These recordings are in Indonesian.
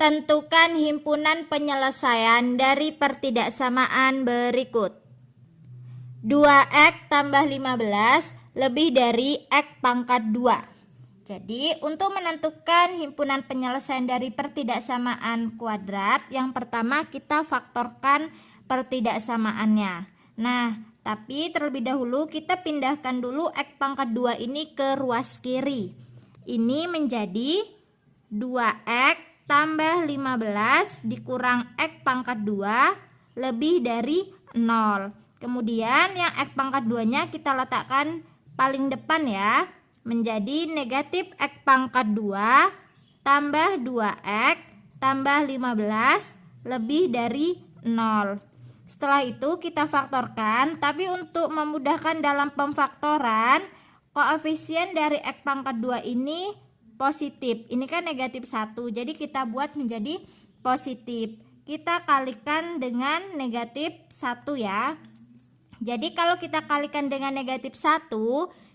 Tentukan himpunan penyelesaian dari pertidaksamaan berikut. 2x tambah 15 lebih dari x pangkat 2. Jadi untuk menentukan himpunan penyelesaian dari pertidaksamaan kuadrat, yang pertama kita faktorkan pertidaksamaannya. Nah, tapi terlebih dahulu kita pindahkan dulu x pangkat 2 ini ke ruas kiri. Ini menjadi 2x tambah 15 dikurang x pangkat 2 lebih dari 0. Kemudian yang x pangkat 2-nya kita letakkan paling depan ya. Menjadi negatif x pangkat 2 tambah 2x tambah 15 lebih dari 0. Setelah itu kita faktorkan, tapi untuk memudahkan dalam pemfaktoran, koefisien dari x pangkat 2 ini positif. Ini kan negatif 1, jadi kita buat menjadi positif. Kita kalikan dengan negatif 1 ya. Jadi kalau kita kalikan dengan negatif 1,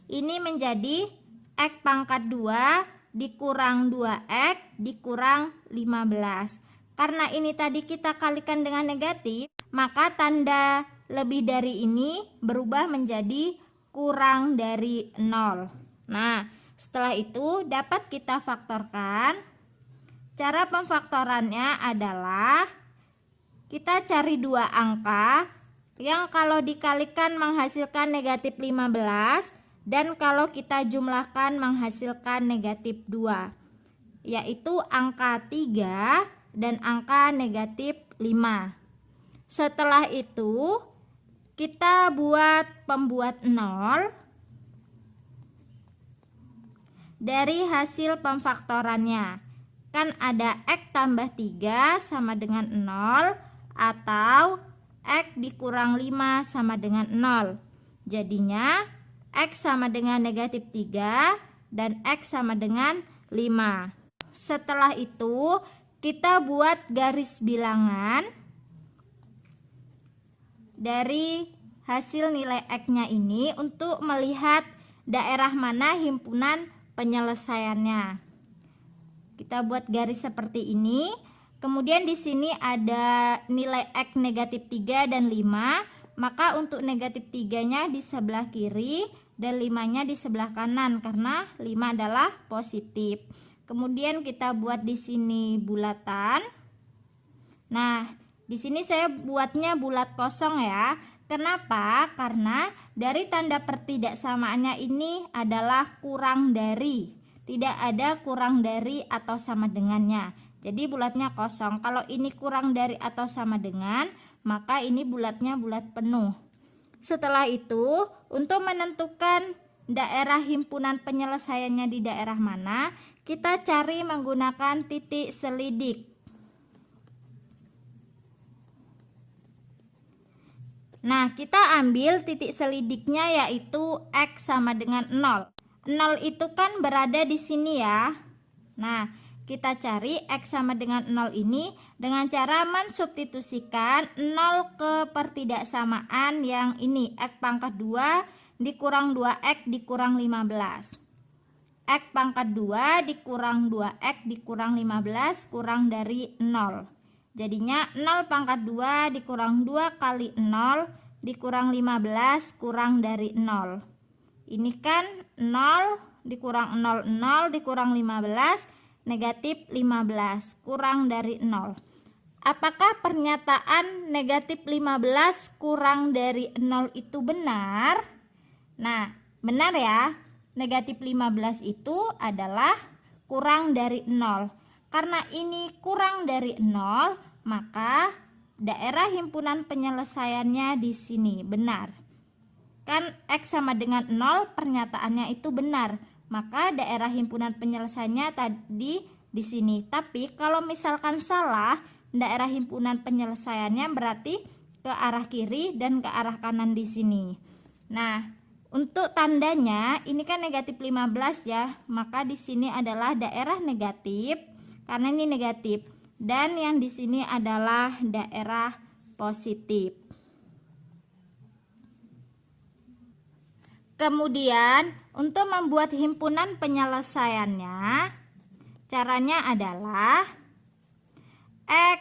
ini menjadi x pangkat 2 dikurang 2x dikurang 15. Karena ini tadi kita kalikan dengan negatif, maka tanda lebih dari ini berubah menjadi kurang dari 0. Nah, setelah itu dapat kita faktorkan. Cara pemfaktorannya adalah kita cari dua angka yang kalau dikalikan menghasilkan negatif 15 dan kalau kita jumlahkan menghasilkan negatif 2, yaitu angka 3 dan angka negatif 5. Setelah itu kita buat pembuat 0 dari hasil pemfaktorannya. Kan ada x tambah 3 sama dengan 0 atau x dikurang 5 sama dengan 0. Jadinya x sama dengan negatif 3 dan x sama dengan 5. Setelah itu kita buat garis bilangan dari hasil nilai x-nya ini untuk melihat daerah mana himpunan penyelesaiannya. Kita buat garis seperti ini. Kemudian di sini ada nilai x negatif 3 dan 5. Maka untuk negatif 3-nya di sebelah kiri dan 5-nya di sebelah kanan karena 5 adalah positif. Kemudian kita buat di sini bulatan. Nah, di sini saya buatnya bulat kosong ya. Kenapa? Karena dari tanda pertidaksamaannya ini adalah kurang dari. Tidak ada kurang dari atau sama dengannya. Jadi bulatnya kosong. Kalau ini kurang dari atau sama dengan, maka ini bulatnya bulat penuh. Setelah itu, untuk menentukan daerah himpunan penyelesaiannya di daerah mana, kita cari menggunakan titik selidik. Nah, kita ambil titik selidiknya yaitu x sama dengan 0. 0 itu kan berada di sini ya. Nah, kita cari x sama dengan 0 ini dengan cara mensubstitusikan 0 ke pertidaksamaan yang ini, x pangkat 2 dikurang 2x dikurang 15. X pangkat 2 dikurang 2x dikurang 15 kurang dari 0. Jadinya 0 pangkat 2 dikurang 2 kali 0 dikurang 15 kurang dari 0. Ini kan 0 dikurang 0, 0 dikurang 15, negatif 15 kurang dari 0. Apakah pernyataan negatif 15 kurang dari 0 itu benar? Nah, benar ya. Negatif 15 itu adalah kurang dari 0. Karena ini kurang dari 0, maka daerah himpunan penyelesaiannya di sini benar. Kan x sama dengan 0, pernyataannya itu benar. Maka daerah himpunan penyelesaiannya tadi di sini. Tapi kalau misalkan salah, daerah himpunan penyelesaiannya berarti ke arah kiri dan ke arah kanan di sini. Nah, untuk tandanya ini kan negatif 15 ya. Maka di sini adalah daerah negatif. Karena ini negatif, dan yang di sini adalah daerah positif. Kemudian untuk membuat himpunan penyelesaiannya, caranya adalah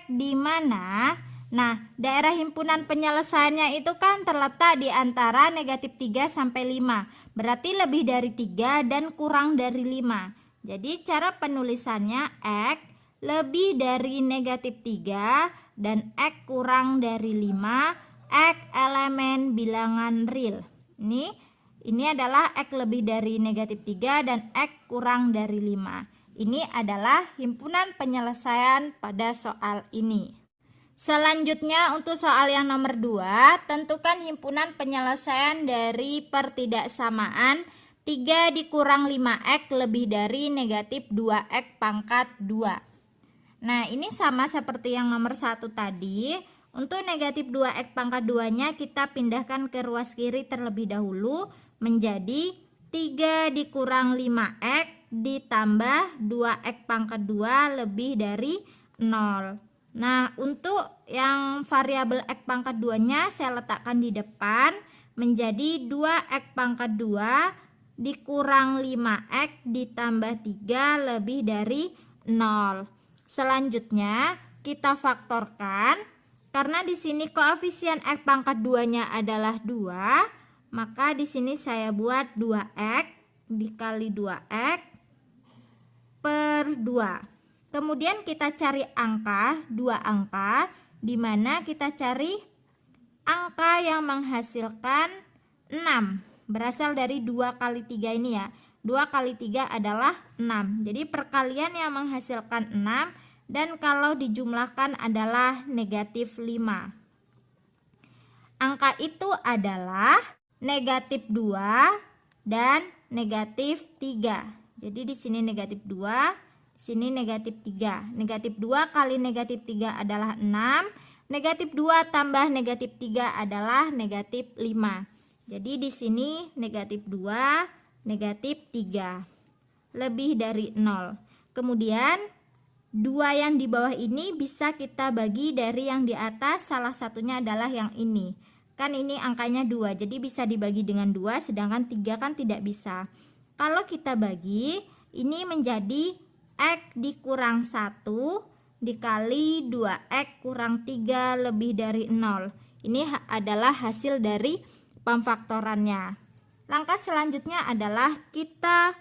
X di mana? Nah, daerah himpunan penyelesaiannya itu kan terletak di antara negatif 3 sampai 5. Berarti lebih dari 3 dan kurang dari 5. Jadi cara penulisannya X lebih dari negatif 3 dan X kurang dari 5. X elemen bilangan real. Ini adalah X lebih dari negatif 3 dan X kurang dari 5. Ini adalah himpunan penyelesaian pada soal ini. Selanjutnya untuk soal yang nomor 2, tentukan himpunan penyelesaian dari pertidaksamaan 3 dikurang 5x lebih dari negatif 2x pangkat 2. Nah, ini sama seperti yang nomor 1 tadi. Untuk negatif 2x pangkat 2-nya kita pindahkan ke ruas kiri terlebih dahulu menjadi 3 dikurang 5x ditambah 2x pangkat 2 lebih dari 0. Nah, untuk yang variabel x pangkat 2-nya saya letakkan di depan menjadi 2x pangkat 2 dikurang 5x ditambah 3 lebih dari 0. Selanjutnya kita faktorkan. Karena di sini koefisien x pangkat 2-nya adalah 2, maka di sini saya buat 2x dikali 2x per 2. Kemudian kita cari angka, 2 angka, di mana kita cari angka yang menghasilkan 6. Berasal dari 2 kali 3 ini ya. 2 kali 3 adalah 6. Jadi perkalian yang menghasilkan 6 dan kalau dijumlahkan adalah negatif 5. Angka itu adalah negatif 2 dan negatif 3. Jadi di sini negatif 2. Sini negatif 3. Negatif 2 kali negatif 3 adalah 6. Negatif 2 tambah negatif 3 adalah negatif 5. Jadi di sini negatif 2, negatif 3. Lebih dari 0. Kemudian 2 yang di bawah ini bisa kita bagi dari yang di atas. Salah satunya adalah yang ini. Kan ini angkanya 2. Jadi bisa dibagi dengan 2 sedangkan 3 kan tidak bisa. Kalau kita bagi ini menjadi X dikurang 1 dikali 2X kurang 3 lebih dari 0. Ini adalah hasil dari pemfaktorannya. Langkah selanjutnya adalah kita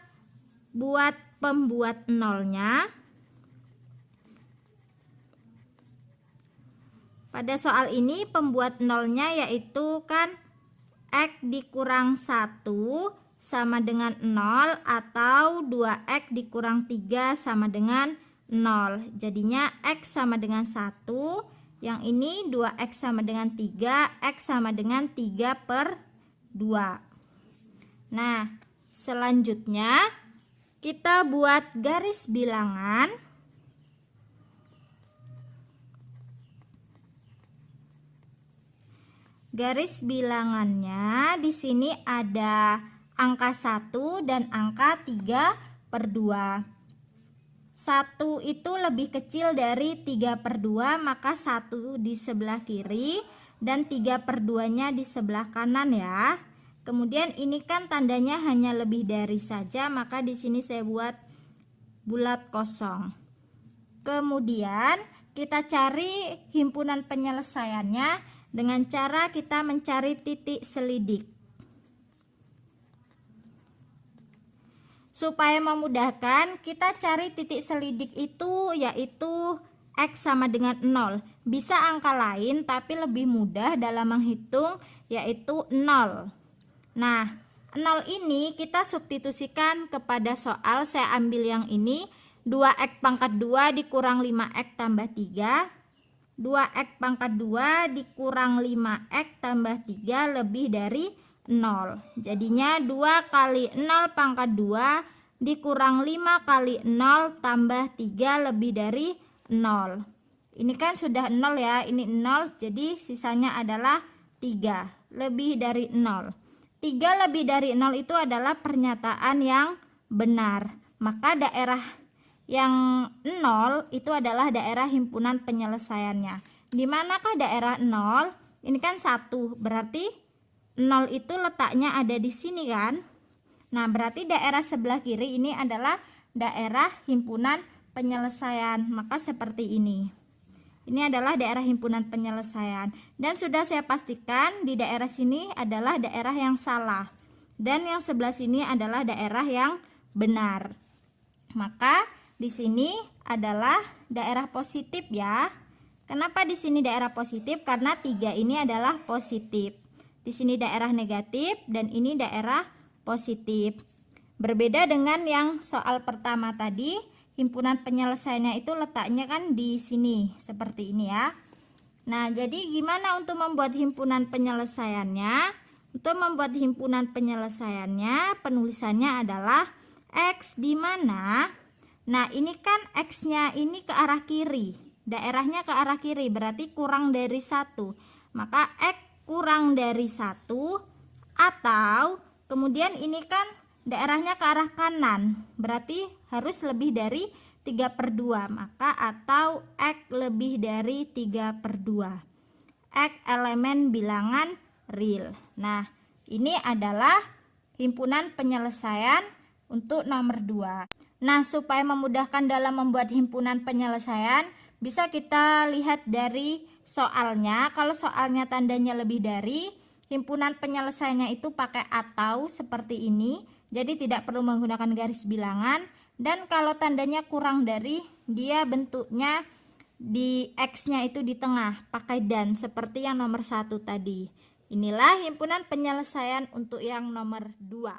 buat pembuat nolnya. Pada soal ini pembuat nolnya yaitu kan X dikurang 1 sama dengan 0 atau 2x dikurang 3 sama dengan 0. Jadinya x sama dengan 1. Yang ini 2x sama dengan 3, x sama dengan 3 per 2. Nah, selanjutnya kita buat garis bilangan. Garis bilangannya di sini ada angka 1 dan angka 3 per 2. 1 itu lebih kecil dari 3 per 2, maka 1 di sebelah kiri dan 3 per 2-nya di sebelah kanan ya. Kemudian ini kan tandanya hanya lebih dari saja, maka di sini saya buat bulat kosong. Kemudian kita cari himpunan penyelesaiannya dengan cara kita mencari titik selidik. Supaya memudahkan, kita cari titik selidik itu yaitu X sama dengan 0. Bisa angka lain tapi lebih mudah dalam menghitung yaitu 0. Nah, 0 ini kita substitusikan kepada soal. Saya ambil yang ini, 2x pangkat 2 dikurang 5x tambah 3. 2x pangkat 2 dikurang 5x tambah 3 lebih dari 0. Jadinya 2 kali 0 pangkat 2 dikurang 5 kali 0 tambah 3 lebih dari 0. Ini kan sudah 0 ya, ini 0, jadi sisanya adalah 3 lebih dari 0. 3 lebih dari 0 itu adalah pernyataan yang benar. Maka daerah yang 0 itu adalah daerah himpunan penyelesaiannya. Di manakah daerah 0? Ini kan 1, berarti 0 itu letaknya ada di sini kan. Nah, berarti daerah sebelah kiri ini adalah daerah himpunan penyelesaian. Maka seperti ini. Ini adalah daerah himpunan penyelesaian. Dan sudah saya pastikan di daerah sini adalah daerah yang salah. Dan yang sebelah sini adalah daerah yang benar. Maka di sini adalah daerah positif ya. Kenapa di sini daerah positif? Karena 3 ini adalah positif. Di sini daerah negatif dan ini daerah positif. Berbeda dengan yang soal pertama tadi, himpunan penyelesaiannya itu letaknya kan di sini, seperti ini ya. Nah, jadi gimana untuk membuat himpunan penyelesaiannya? Untuk membuat himpunan penyelesaiannya, penulisannya adalah X di mana? Nah, ini kan X-nya ini ke arah kiri. Daerahnya ke arah kiri, berarti kurang dari 1. Maka X kurang dari 1 atau kemudian ini kan daerahnya ke arah kanan, berarti harus lebih dari 3/2. Maka atau X lebih dari 3/2. X elemen bilangan real. Nah, ini adalah himpunan penyelesaian untuk nomor 2. Nah, supaya memudahkan dalam membuat himpunan penyelesaian, bisa kita lihat dari soalnya. Kalau soalnya tandanya lebih dari, himpunan penyelesaiannya itu pakai atau seperti ini. Jadi tidak perlu menggunakan garis bilangan. Dan kalau tandanya kurang dari, dia bentuknya di X-nya itu di tengah, pakai dan seperti yang nomor 1 tadi. Inilah himpunan penyelesaian untuk yang nomor 2.